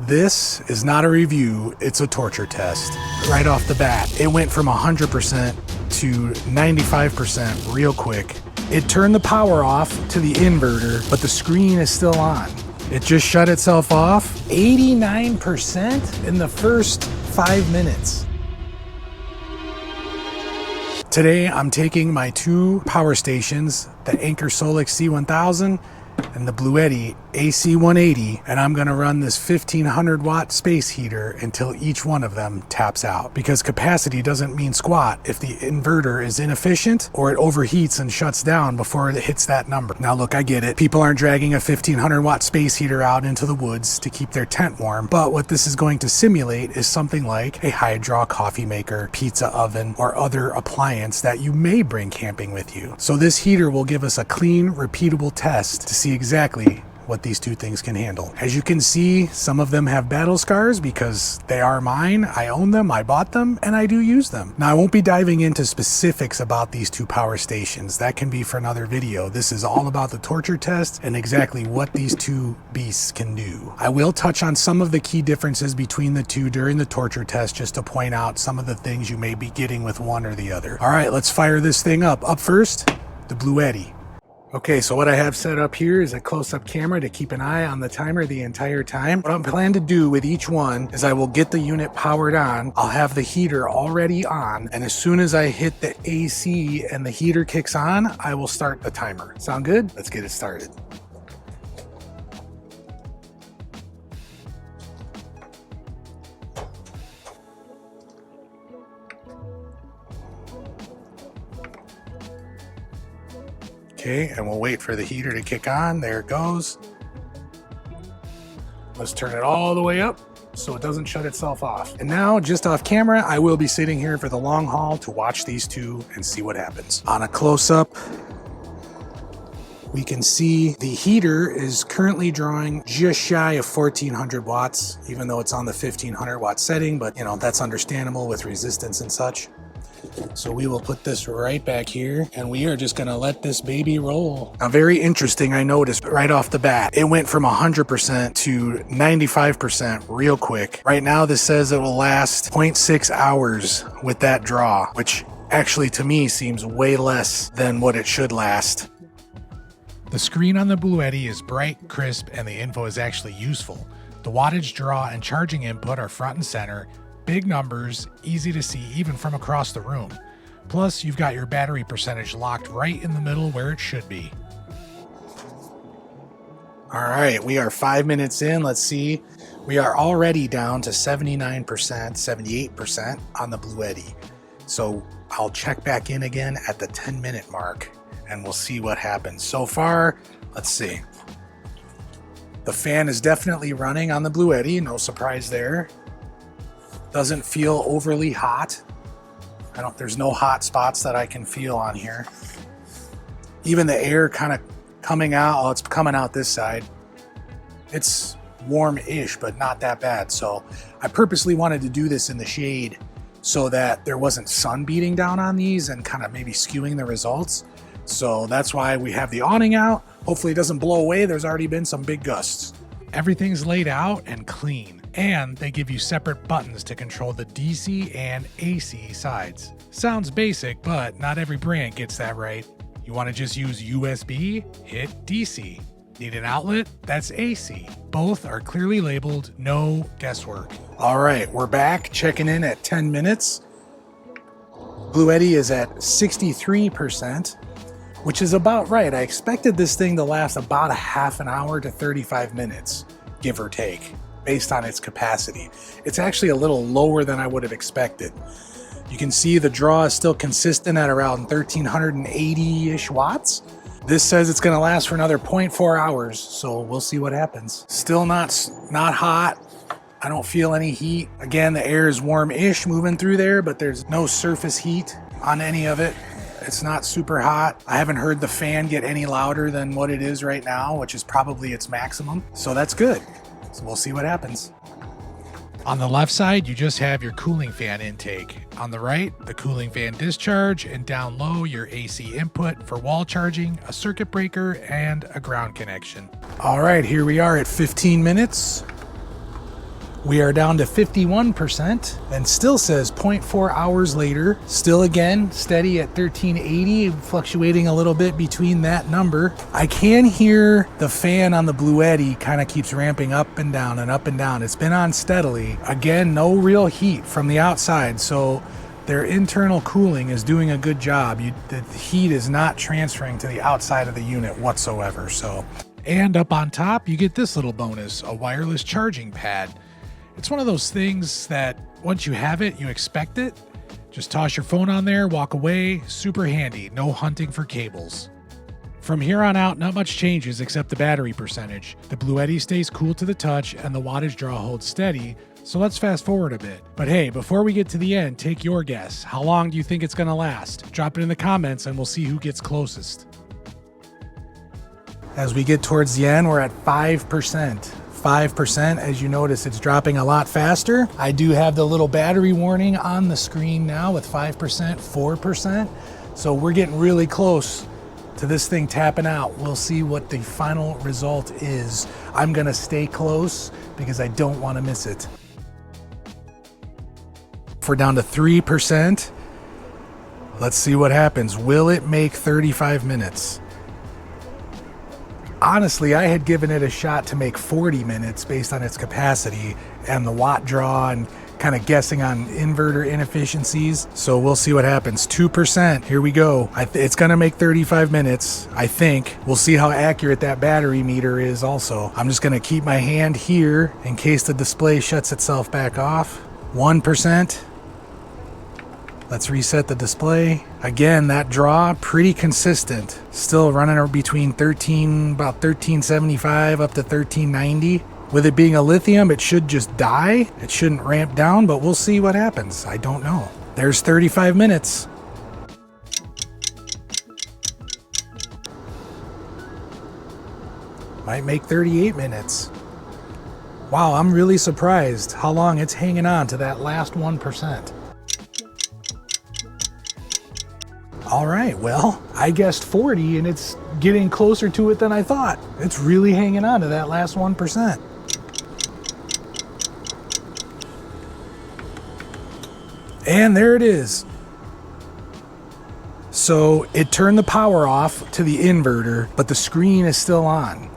This is not a review, it's a torture test. Right off the bat, it went from 100% to 95% real quick. It turned the power off to the inverter, but the screen is still on. It just shut itself off 89% in the first 5 minutes. Today, I'm taking my two power stations, the Anker Solix C1000 and the Bluetti AC180, and I'm gonna run this 1500 watt space heater until each one of them taps out, because capacity doesn't mean squat if the inverter is inefficient or it overheats and shuts down before it hits that number. Now look, I get it. People aren't dragging a 1500 watt space heater out into the woods to keep their tent warm, but what this is going to simulate is something like a high-draw coffee maker, pizza oven, or other appliance that you may bring camping with you. So this heater will give us a clean, repeatable test to see exactly what these two things can handle. As you can see, some of them have battle scars because they are mine. I own them, I bought them, and I do use them. Now, I won't be diving into specifics about these two power stations. That can be for another video. This is all about the torture test and exactly what these two beasts can do. I will touch on some of the key differences between the two during the torture test, just to point out some of the things you may be getting with one or the other. All right, let's fire this thing up. Up first, the Bluetti. Okay, so what I have set up here is a close-up camera to keep an eye on the timer the entire time. What I'm planning to do with each one is I will get the unit powered on, I'll have the heater already on, and as soon as I hit the AC and the heater kicks on, I will start the timer. Sound good? Let's get it started. Okay, and we'll wait for the heater to kick on. There it goes. Let's turn it all the way up so it doesn't shut itself off. And now, just off camera, I will be sitting here for the long haul to watch these two and see what happens. On a close-up, we can see the heater is currently drawing just shy of 1400 watts, even though it's on the 1500 watt setting, but you know, that's understandable with resistance and such. So we will put this right back here, and we are just gonna let this baby roll. Now, very interesting, I noticed right off the bat, it went from 100% to 95% real quick. Right now, this says it will last 0.6 hours with that draw, which actually to me seems way less than what it should last. The screen on the Bluetti is bright, crisp, and the info is actually useful. The wattage draw and charging input are front and center. Big numbers, easy to see even from across the room. Plus, you've got your battery percentage locked right in the middle where it should be. All right, we are 5 minutes in. Let's see. We are already down to 79%, 78% on the Bluetti. So I'll check back in again at the 10-minute mark and we'll see what happens. So far, let's see. The fan is definitely running on the Bluetti, no surprise there. Doesn't feel overly hot. There's no hot spots that I can feel on here. Even the air kind of coming out, it's coming out this side. It's warm-ish, but not that bad. So I purposely wanted to do this in the shade so that there wasn't sun beating down on these and kind of maybe skewing the results. So that's why we have the awning out. Hopefully it doesn't blow away. There's already been some big gusts. Everything's laid out and clean. And they give you separate buttons to control the DC and AC sides. Sounds basic, but not every brand gets that right. You want to just use USB? Hit DC. Need an outlet? That's AC. Both are clearly labeled, no guesswork. All right, we're back, checking in at 10 minutes. Bluetti is at 63%, which is about right. I expected this thing to last about a half an hour to 35 minutes, give or take, based on its capacity. It's actually a little lower than I would have expected. You can see the draw is still consistent at around 1380-ish watts. This says it's gonna last for another 0.4 hours, so we'll see what happens. Still not hot. I don't feel any heat. Again, the air is warm-ish moving through there, but there's no surface heat on any of it. It's not super hot. I haven't heard the fan get any louder than what it is right now, which is probably its maximum. So that's good. So we'll see what happens. On the left side, you just have your cooling fan intake. On the right, the cooling fan discharge, and down low, your AC input for wall charging, a circuit breaker, and a ground connection. All right, here we are at 15 minutes. We are down to 51% and still says 0.4 hours later. Still again, steady at 1380, fluctuating a little bit between that number. I can hear the fan on the Bluetti kind of keeps ramping up and down and up and down. It's been on steadily. Again, no real heat from the outside, so their internal cooling is doing a good job. The heat is not transferring to the outside of the unit whatsoever. And up on top, you get this little bonus, a wireless charging pad. It's one of those things that once you have it, you expect it. Just toss your phone on there, walk away, super handy, no hunting for cables. From here on out, not much changes except the battery percentage. The Bluetti stays cool to the touch and the wattage draw holds steady, so let's fast forward a bit. But hey, before we get to the end, take your guess. How long do you think it's gonna last? Drop it in the comments and we'll see who gets closest. As we get towards the end, we're at 5%. 5%, as you notice, it's dropping a lot faster. I do have the little battery warning on the screen now with 5%, 4%. So we're getting really close to this thing tapping out. We'll see what the final result is. I'm gonna stay close because I don't wanna miss it. If we're down to 3%, let's see what happens. Will it make 35 minutes? Honestly, I had given it a shot to make 40 minutes based on its capacity and the watt draw and kind of guessing on inverter inefficiencies. So we'll see what happens. 2%, here we go. It's gonna make 35 minutes, I think. We'll see how accurate that battery meter is also. I'm just gonna keep my hand here in case the display shuts itself back off. 1%. Let's reset the display. Again, that draw, pretty consistent. Still running between about 1375 up to 1390. With it being a lithium, it should just die. It shouldn't ramp down, but we'll see what happens. I don't know. There's 35 minutes. Might make 38 minutes. Wow, I'm really surprised how long it's hanging on to that last 1%. All right, well, I guessed 40 and it's getting closer to it than I thought. It's really hanging on to that last 1%. And there it is. So it turned the power off to the inverter, but the screen is still on.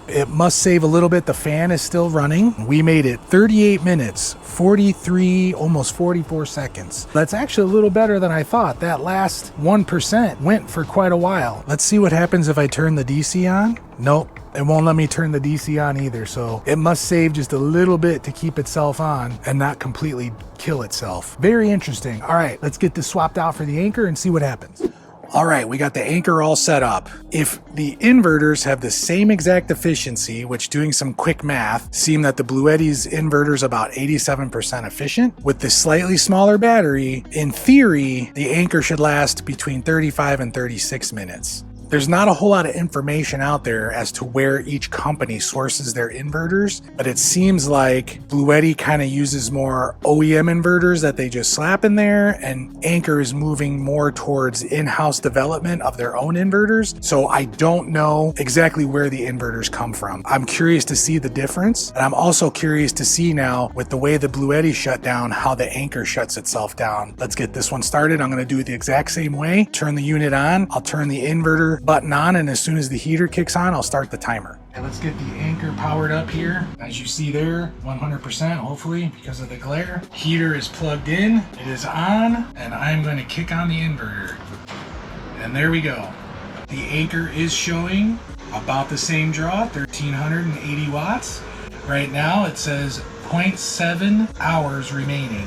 It must save a little bit. The fan is still running. We made it 38 minutes, 43, almost 44 seconds. That's actually a little better than I thought. That last 1% went for quite a while. Let's see what happens if I turn the DC on. Nope, it won't let me turn the DC on either. So it must save just a little bit to keep itself on and not completely kill itself. Very interesting. All right, let's get this swapped out for the Anker and see what happens. All right, we got the Anker all set up. If the inverters have the same exact efficiency, which doing some quick math, seem that the Bluetti's inverter's about 87% efficient. With the slightly smaller battery, in theory, the Anker should last between 35 and 36 minutes. There's not a whole lot of information out there as to where each company sources their inverters, but it seems like Bluetti kind of uses more OEM inverters that they just slap in there, and Anker is moving more towards in-house development of their own inverters. So I don't know exactly where the inverters come from. I'm curious to see the difference, and I'm also curious to see now with the way the Bluetti shut down, how the Anker shuts itself down. Let's get this one started. I'm going to do it the exact same way. Turn the unit on. I'll turn the inverter button on, and as soon as the heater kicks on, I'll start the timer. And let's get the Anker powered up here. As you see there, 100% hopefully because of the glare. Heater is plugged in, it is on, and I'm going to kick on the inverter. And there we go. The Anker is showing about the same draw, 1380 watts. Right now it says 0.7 hours remaining,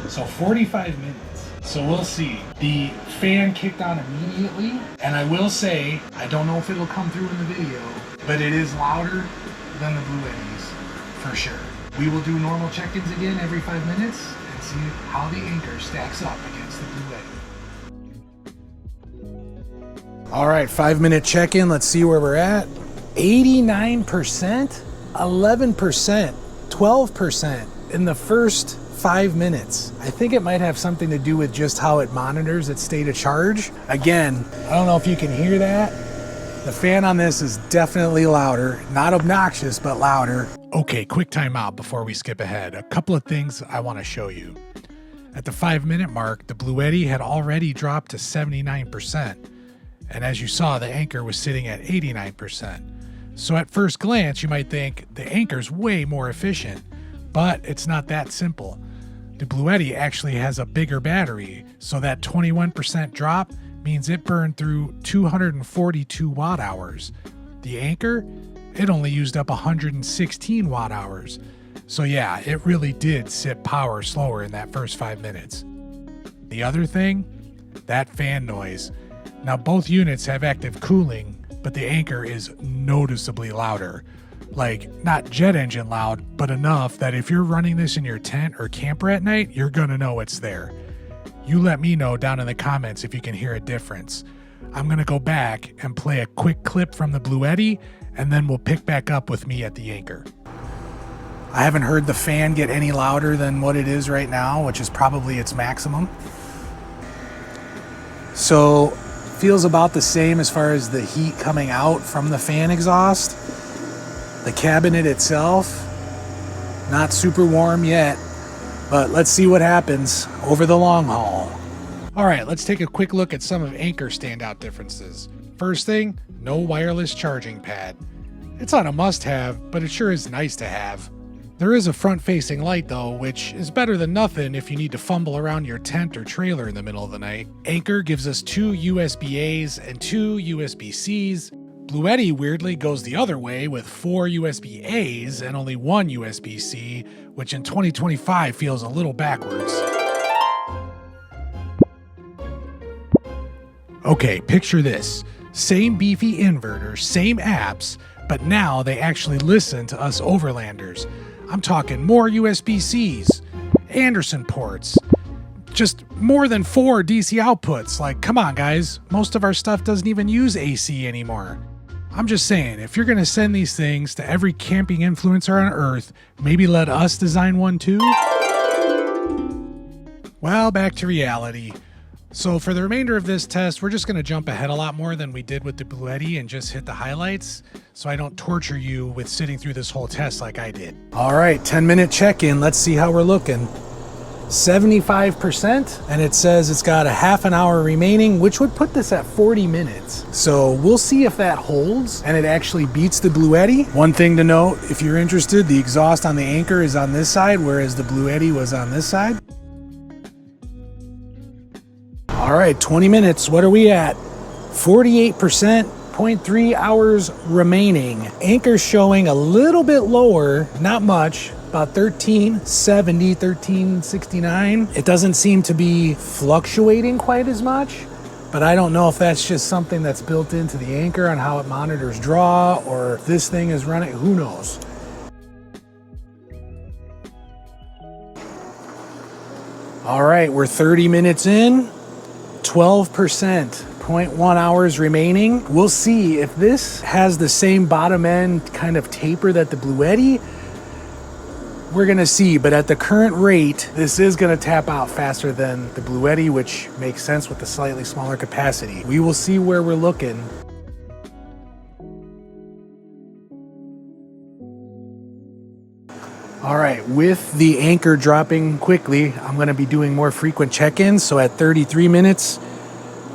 so 45 minutes. So we'll see. The fan kicked on immediately, and I will say, I don't know if it'll come through in the video, but it is louder than the Bluetti's, for sure. We will do normal check-ins again every 5 minutes and see how the Anker stacks up against the Bluetti. All right, 5-minute check-in. Let's see where we're at. 89%, 11%, 12% in the first 5 minutes. I think it might have something to do with just how it monitors its state of charge. Again, I don't know if you can hear that. The fan on this is definitely louder, not obnoxious, but louder. Okay, quick timeout before we skip ahead. A couple of things I want to show you. At the 5-minute mark, the Bluetti had already dropped to 79%. And as you saw, the Anker was sitting at 89%. So at first glance, you might think the Anker's way more efficient, but it's not that simple. The Bluetti actually has a bigger battery, so that 21% drop means it burned through 242 watt hours. The Anker, it only used up 116 watt hours. So yeah, it really did sip power slower in that first 5 minutes. The other thing, that fan noise. Now both units have active cooling, but the Anker is noticeably louder. Like, not jet engine loud, but enough that if you're running this in your tent or camper at night, you're gonna know it's there. You let me know down in the comments if you can hear a difference. I'm gonna go back and play a quick clip from the Bluetti, and then we'll pick back up with me at the Anker. I haven't heard the fan get any louder than what it is right now, which is probably its maximum. So, feels about the same as far as the heat coming out from the fan exhaust. The cabinet itself, not super warm yet, but let's see what happens over the long haul. All right, let's take a quick look at some of Anker's standout differences. First thing, no wireless charging pad. It's not a must-have, but it sure is nice to have. There is a front-facing light though, which is better than nothing if you need to fumble around your tent or trailer in the middle of the night. Anker gives us 2 USB-A's and 2 USB-C's. Bluetti weirdly goes the other way with 4 USB-A's and only 1 USB-C, which in 2025 feels a little backwards. Okay, picture this. Same beefy inverter, same apps, but now they actually listen to us overlanders. I'm talking more USB-Cs, Anderson ports, just more than 4 DC outputs. Like, come on guys, most of our stuff doesn't even use AC anymore. I'm just saying, if you're gonna send these things to every camping influencer on Earth, maybe let us design one too? Well, back to reality. So for the remainder of this test, we're just gonna jump ahead a lot more than we did with the Bluetti and just hit the highlights, so I don't torture you with sitting through this whole test like I did. All right, 10-minute check-in. Let's see how we're looking. 75%, and it says it's got a half an hour remaining, which would put this at 40 minutes. So we'll see if that holds and it actually beats the Bluetti. One thing to note, if you're interested, the exhaust on the Anker is on this side, whereas the Bluetti was on this side. All right, 20 minutes, what are we at? 48%, 0.3 hours remaining. Anker's showing a little bit lower, not much, about 1370, 1369. It doesn't seem to be fluctuating quite as much, but I don't know if that's just something that's built into the Anker on how it monitors draw, or if this thing is running, who knows. All right, we're 30 minutes in, 12%, 0.1 hours remaining. We'll see if this has the same bottom end kind of taper that the Bluetti. We're gonna see, but at the current rate, this is gonna tap out faster than the Bluetti, which makes sense with the slightly smaller capacity. We will see where we're looking. All right, with the Anker dropping quickly, I'm gonna be doing more frequent check-ins. So at 33 minutes,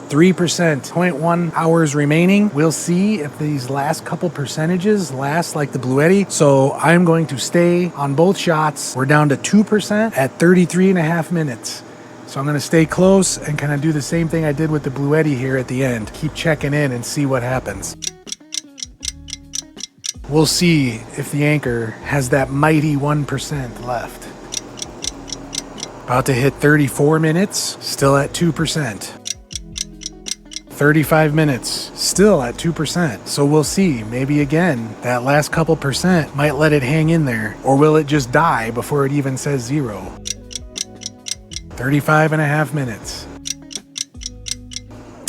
3%, 0.1 hours remaining. We'll see if these last couple percentages last like the Bluetti. So I'm going to stay on both shots. We're down to 2% at 33.5 minutes. So I'm gonna stay close and kind of do the same thing I did with the Bluetti here at the end. Keep checking in and see what happens. We'll see if the Anker has that mighty 1% left. About to hit 34 minutes, still at 2%. 35 minutes, still at 2%. So we'll see, maybe again, that last couple percent might let it hang in there, or will it just die before it even says 0? 35.5 minutes.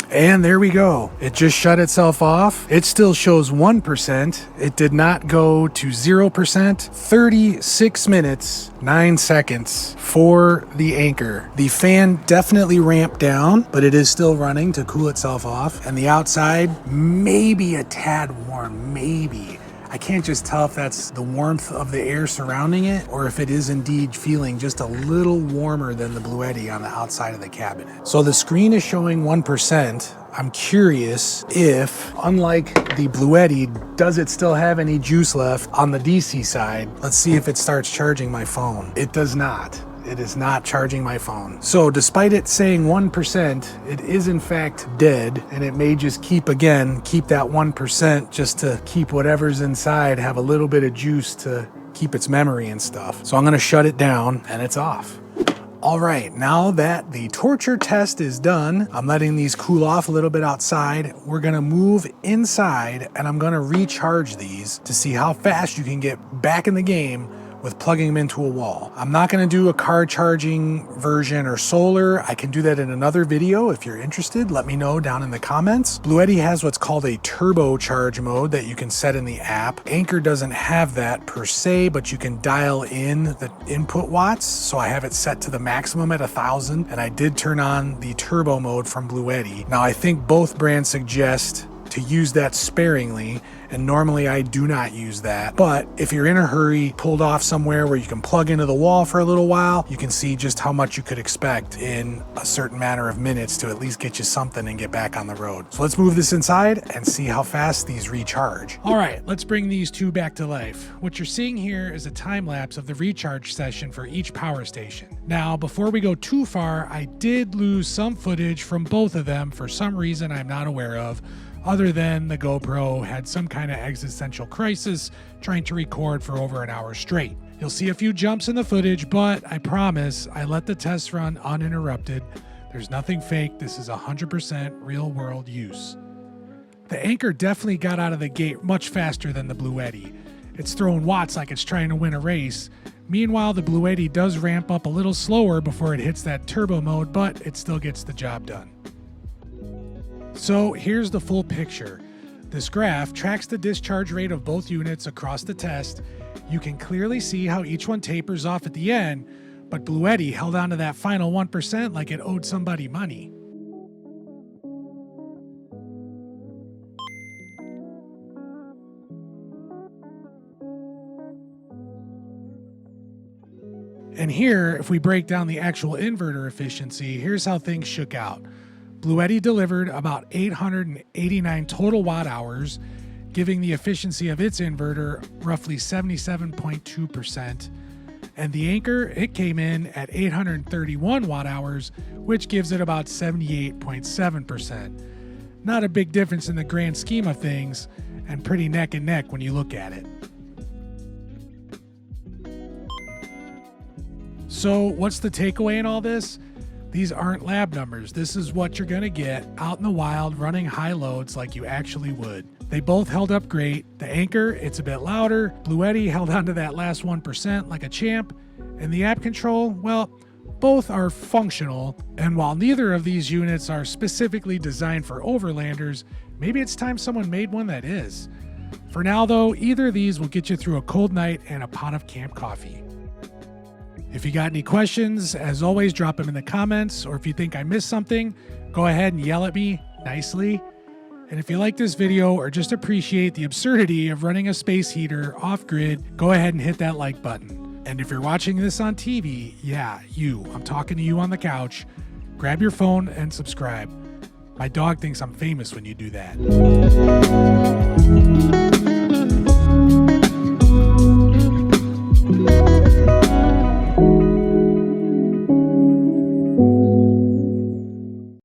And there we go. It just shut itself off. It still shows 1%. It did not go to 0%. 36 minutes, 9 seconds for the Anker. The fan definitely ramped down, but it is still running to cool itself off. And the outside, maybe a tad warm, maybe. I can't just tell if that's the warmth of the air surrounding it or if it is indeed feeling just a little warmer than the Bluetti on the outside of the cabinet. So the screen is showing 1%. I'm curious if, unlike the Bluetti, does it still have any juice left on the DC side? Let's see if it starts charging my phone. It does not. It is not charging my phone. So despite it saying 1%, it is in fact dead, and it may just keep that 1% just to keep whatever's inside, have a little bit of juice to keep its memory and stuff. So I'm gonna shut it down and it's off. All right, now that the torture test is done, I'm letting these cool off a little bit outside. We're gonna move inside and I'm gonna recharge these to see how fast you can get back in the game with plugging them into a wall. I'm not gonna do a car charging version or solar. I can do that in another video. If you're interested, let me know down in the comments. Bluetti has what's called a turbo charge mode that you can set in the app. Anker doesn't have that per se, but you can dial in the input watts. So I have it set to the maximum at 1,000, and I did turn on the turbo mode from Bluetti. Now I think both brands suggest to use that sparingly, and normally I do not use that. But if you're in a hurry, pulled off somewhere where you can plug into the wall for a little while, you can see just how much you could expect in a certain matter of minutes to at least get you something and get back on the road. So let's move this inside and see how fast these recharge. All right, let's bring these two back to life. What you're seeing here is a time lapse of the recharge session for each power station. Now, before we go too far, I did lose some footage from both of them for some reason I'm not aware of, other than the GoPro had some kind of existential crisis trying to record for over an hour straight. You'll see a few jumps in the footage, but I promise I let the test run uninterrupted. There's nothing fake. This is 100% real world use. The Anker definitely got out of the gate much faster than the Bluetti. It's throwing watts like it's trying to win a race. Meanwhile, the Bluetti does ramp up a little slower before it hits that turbo mode, but it still gets the job done. So here's the full picture. This graph tracks the discharge rate of both units across the test. You can clearly see how each one tapers off at the end, but Bluetti held on to that final 1% like it owed somebody money. And here, if we break down the actual inverter efficiency, here's how things shook out. Bluetti delivered about 889 total watt hours, giving the efficiency of its inverter roughly 77.2%. And the Anker, it came in at 831 watt hours, which gives it about 78.7%. Not a big difference in the grand scheme of things, and pretty neck and neck when you look at it. So what's the takeaway in all this? These aren't lab numbers. This is what you're gonna get out in the wild running high loads like you actually would. They both held up great. The Anker, it's a bit louder. Bluetti held on to that last 1% like a champ. And the app control, well, both are functional. And while neither of these units are specifically designed for overlanders, maybe it's time someone made one that is. For now though, either of these will get you through a cold night and a pot of camp coffee. If you got any questions, as always, drop them in the comments, or if you think I missed something, go ahead and yell at me nicely. And if you like this video or just appreciate the absurdity of running a space heater off-grid, go ahead and hit that like button. And if you're watching this on TV, yeah, I'm talking to you on the couch, grab your phone and subscribe. My dog thinks I'm famous when you do that.